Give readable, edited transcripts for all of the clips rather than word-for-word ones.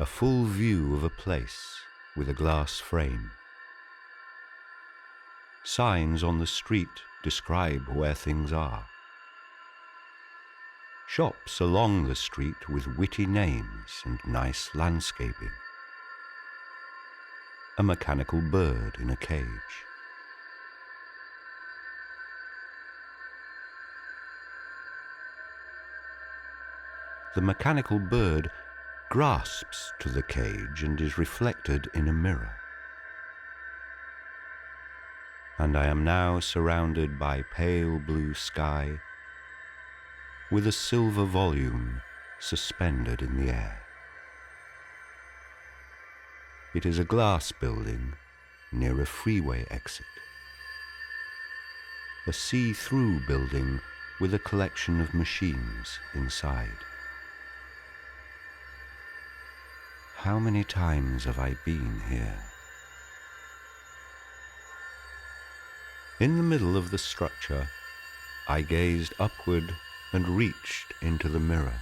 A full view of a place with a glass frame. Signs on the street describe where things are. Shops along the street with witty names and nice landscaping. A mechanical bird in a cage. The mechanical bird grasps to the cage and is reflected in a mirror. And I am now surrounded by pale blue sky with a silver volume suspended in the air. It is a glass building near a freeway exit. A see-through building with a collection of machines inside. How many times have I been here? In the middle of the structure, I gazed upward and reached into the mirror.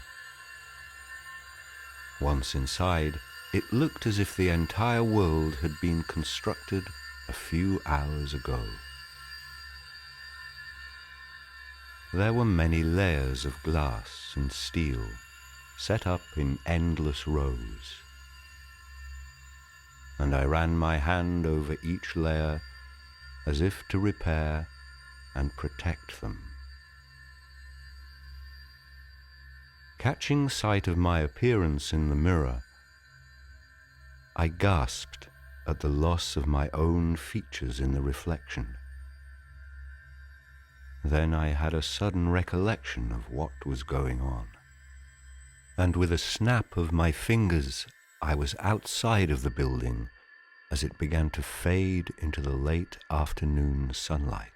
Once inside, it looked as if the entire world had been constructed a few hours ago. There were many layers of glass and steel, set up in endless rows. And I ran my hand over each layer as if to repair and protect them. Catching sight of my appearance in the mirror, I gasped at the loss of my own features in the reflection. Then I had a sudden recollection of what was going on, and with a snap of my fingers, I was outside of the building as it began to fade into the late afternoon sunlight.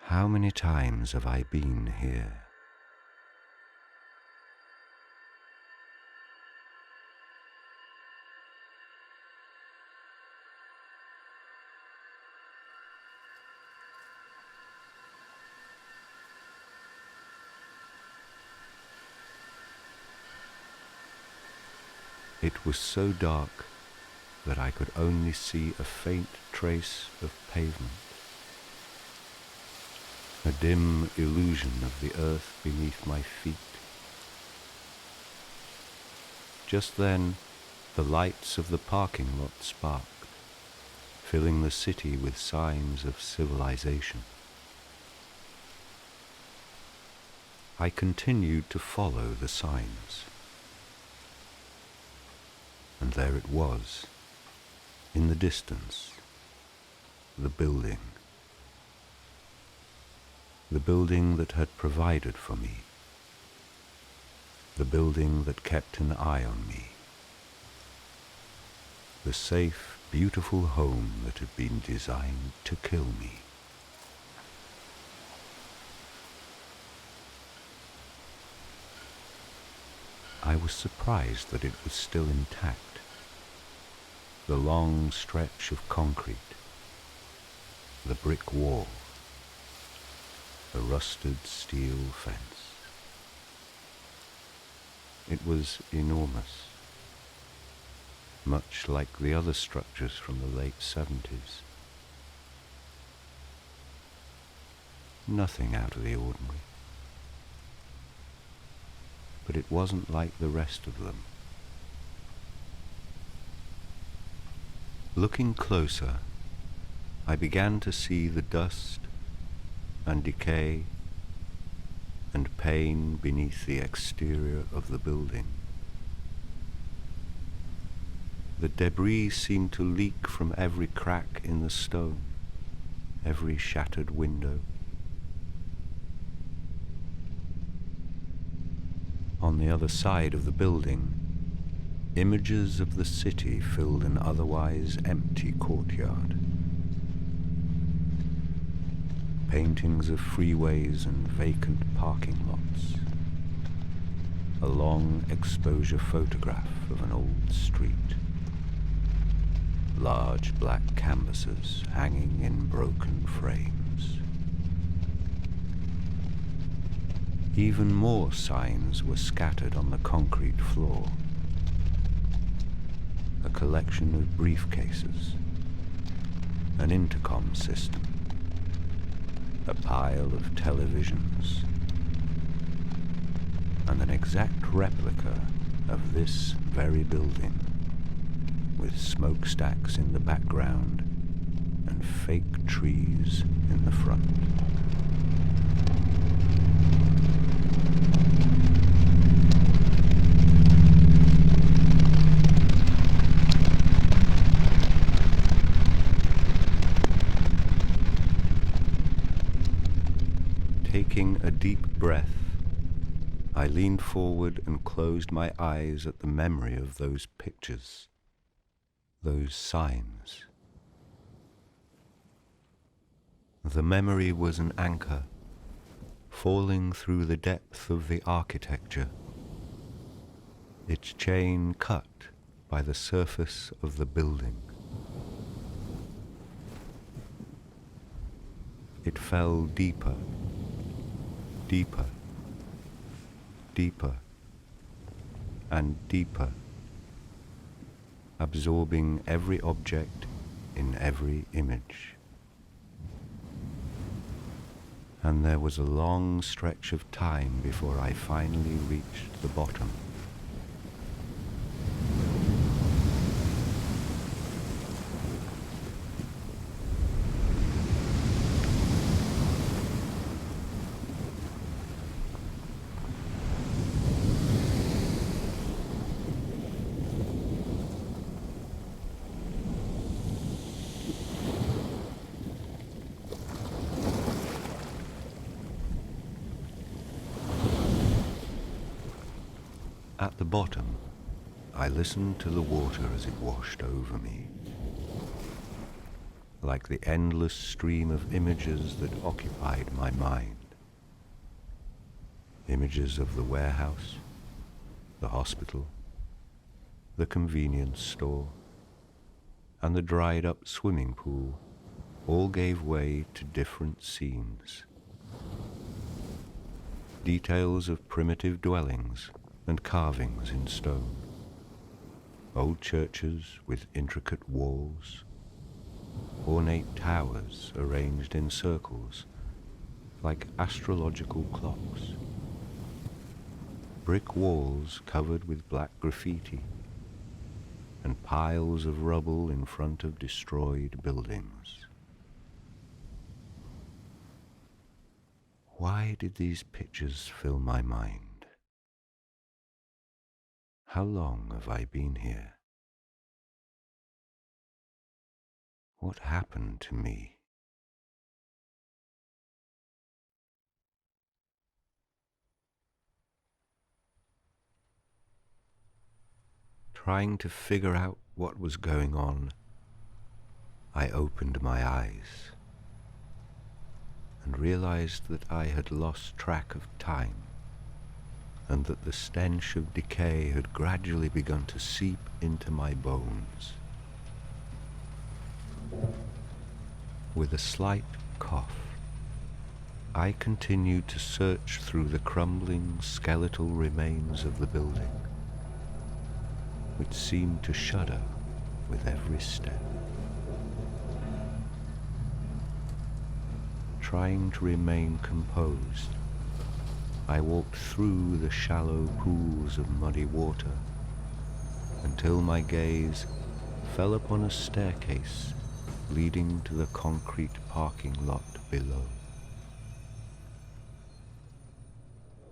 How many times have I been here? It was so dark that I could only see a faint trace of pavement, a dim illusion of the earth beneath my feet. Just then, the lights of the parking lot sparked, filling the city with signs of civilization. I continued to follow the signs. And there it was, in the distance, the building. The building that had provided for me. The building that kept an eye on me. The safe, beautiful home that had been designed to kill me. I was surprised that it was still intact. The long stretch of concrete, the brick wall, the rusted steel fence. It was enormous, much like the other structures from the late 70s. Nothing out of the ordinary. But it wasn't like the rest of them. Looking closer, I began to see the dust and decay and pain beneath the exterior of the building. The debris seemed to leak from every crack in the stone, every shattered window. On the other side of the building, images of the city filled an otherwise empty courtyard. Paintings of freeways and vacant parking lots. A long exposure photograph of an old street. Large black canvases hanging in broken frames. Even more signs were scattered on the concrete floor. A collection of briefcases, an intercom system, a pile of televisions, and an exact replica of this very building, with smokestacks in the background and fake trees in the front. Taking a deep breath, I leaned forward and closed my eyes at the memory of those pictures, those signs. The memory was an anchor, falling through the depth of the architecture, its chain cut by the surface of the building. It fell deeper, deeper, deeper, and deeper, absorbing every object in every image. And there was a long stretch of time before I finally reached the bottom. At the bottom, I listened to the water as it washed over me, like the endless stream of images that occupied my mind. Images of the warehouse, the hospital, the convenience store, and the dried-up swimming pool all gave way to different scenes. Details of primitive dwellings and carvings in stone, old churches with intricate walls, ornate towers arranged in circles like astrological clocks, brick walls covered with black graffiti, and piles of rubble in front of destroyed buildings. Why did these pictures fill my mind? How long have I been here? What happened to me? Trying to figure out what was going on, I opened my eyes and realized that I had lost track of time, and that the stench of decay had gradually begun to seep into my bones. With a slight cough, I continued to search through the crumbling skeletal remains of the building, which seemed to shudder with every step. Trying to remain composed, I walked through the shallow pools of muddy water until my gaze fell upon a staircase leading to the concrete parking lot below.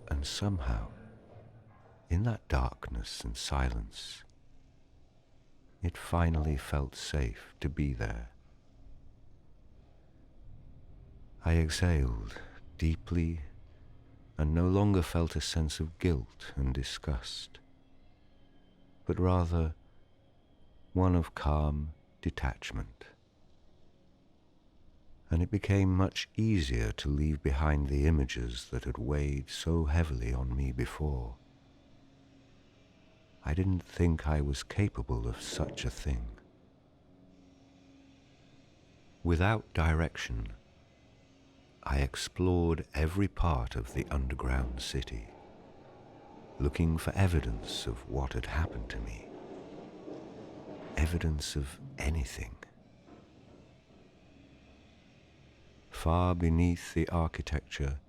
And somehow, in that darkness and silence, it finally felt safe to be there. I exhaled deeply and no longer felt a sense of guilt and disgust, but rather one of calm detachment. And it became much easier to leave behind the images that had weighed so heavily on me before. I didn't think I was capable of such a thing. Without direction, I explored every part of the underground city, looking for evidence of what had happened to me, evidence of anything. Far beneath the architecture,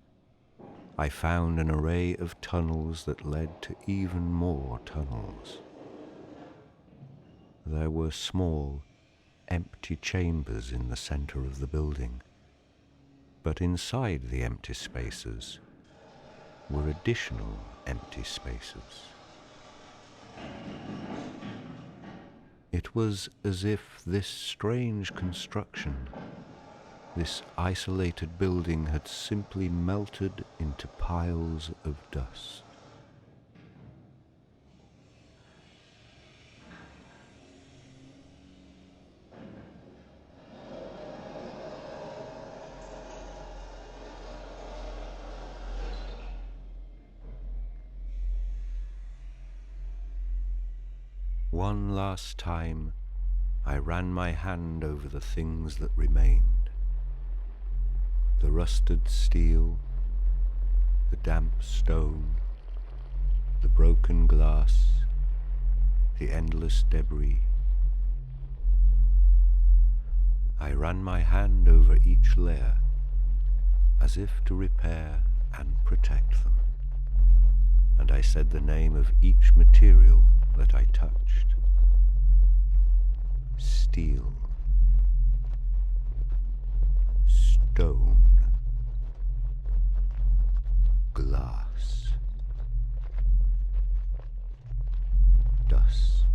I found an array of tunnels that led to even more tunnels. There were small, empty chambers in the center of the building, but inside the empty spaces were additional empty spaces. It was as if this strange construction, this isolated building, had simply melted into piles of dust. One last time, I ran my hand over the things that remained. The rusted steel, the damp stone, the broken glass, the endless debris. I ran my hand over each layer, as if to repair and protect them, and I said the name of each material that I touched. Steel, stone, glass, dust.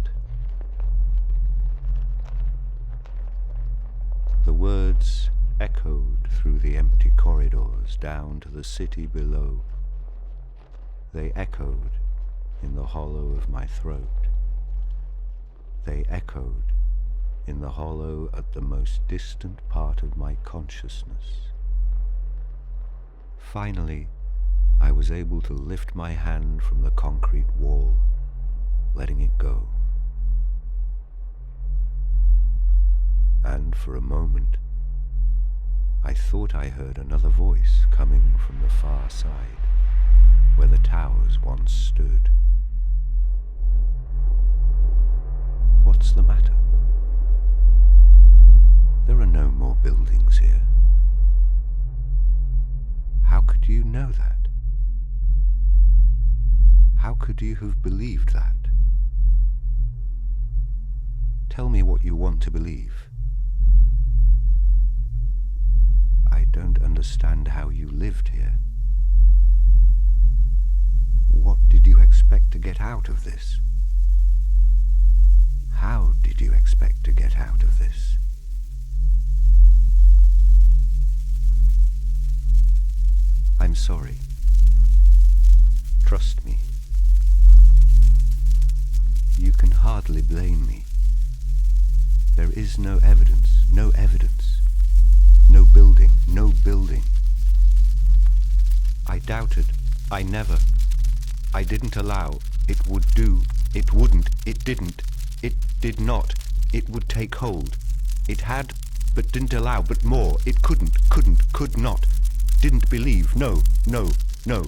The words echoed through the empty corridors down to the city below. They echoed in the hollow of my throat. They echoed in the hollow at the most distant part of my consciousness. Finally, I was able to lift my hand from the concrete wall, letting it go. And for a moment, I thought I heard another voice coming from the far side, where the towers once stood. What's the matter? There are no more buildings here. How could you know that? How could you have believed that? Tell me what you want to believe. I don't understand how you lived here. What did you expect to get out of this? How did you expect to get out of this? I'm sorry. Trust me. You can hardly blame me. There is no evidence, no evidence. No building, no building. I doubted. I never. I didn't allow. It would do. It wouldn't. It didn't. It did not. It would take hold. It had, but didn't allow, but more. It couldn't, could not. Didn't believe. No, no, no.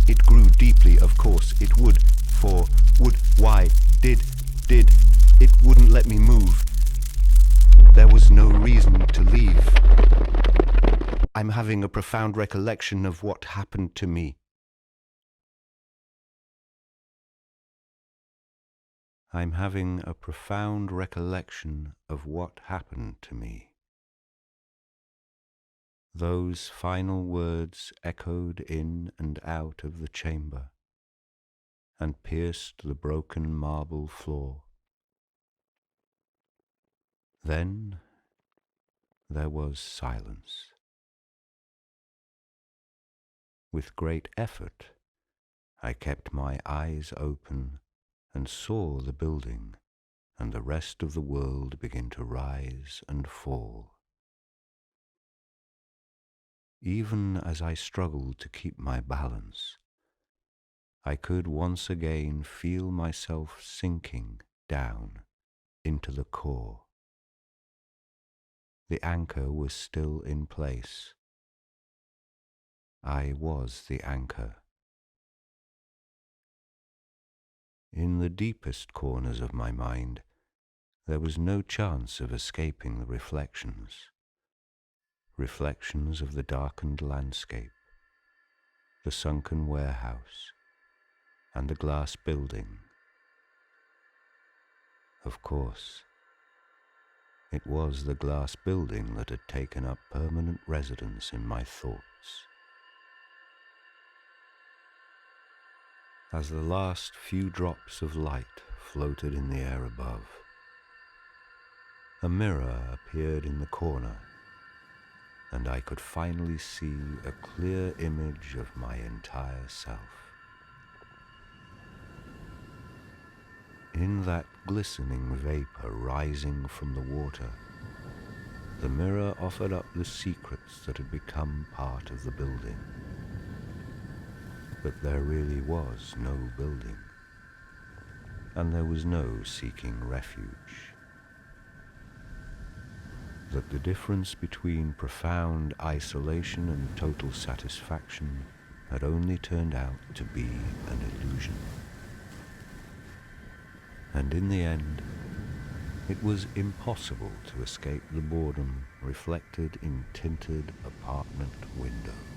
It grew deeply, of course. It would, for, would, why, did. It wouldn't let me move. There was no reason to leave. I'm having a profound recollection of what happened to me. I'm having a profound recollection of what happened to me. Those final words echoed in and out of the chamber and pierced the broken marble floor. Then there was silence. With great effort, I kept my eyes open and saw the building and the rest of the world begin to rise and fall. Even as I struggled to keep my balance, I could once again feel myself sinking down into the core. The anchor was still in place, I was the anchor. In the deepest corners of my mind, there was no chance of escaping the reflections of the darkened landscape, the sunken warehouse, and the glass building. Of course, it was the glass building that had taken up permanent residence in my thoughts. As the last few drops of light floated in the air above, a mirror appeared in the corner, and I could finally see a clear image of my entire self. In that glistening vapor rising from the water, the mirror offered up the secrets that had become part of the building. But there really was no building, and there was no seeking refuge. That the difference between profound isolation and total satisfaction had only turned out to be an illusion. And in the end, it was impossible to escape the boredom reflected in tinted apartment windows.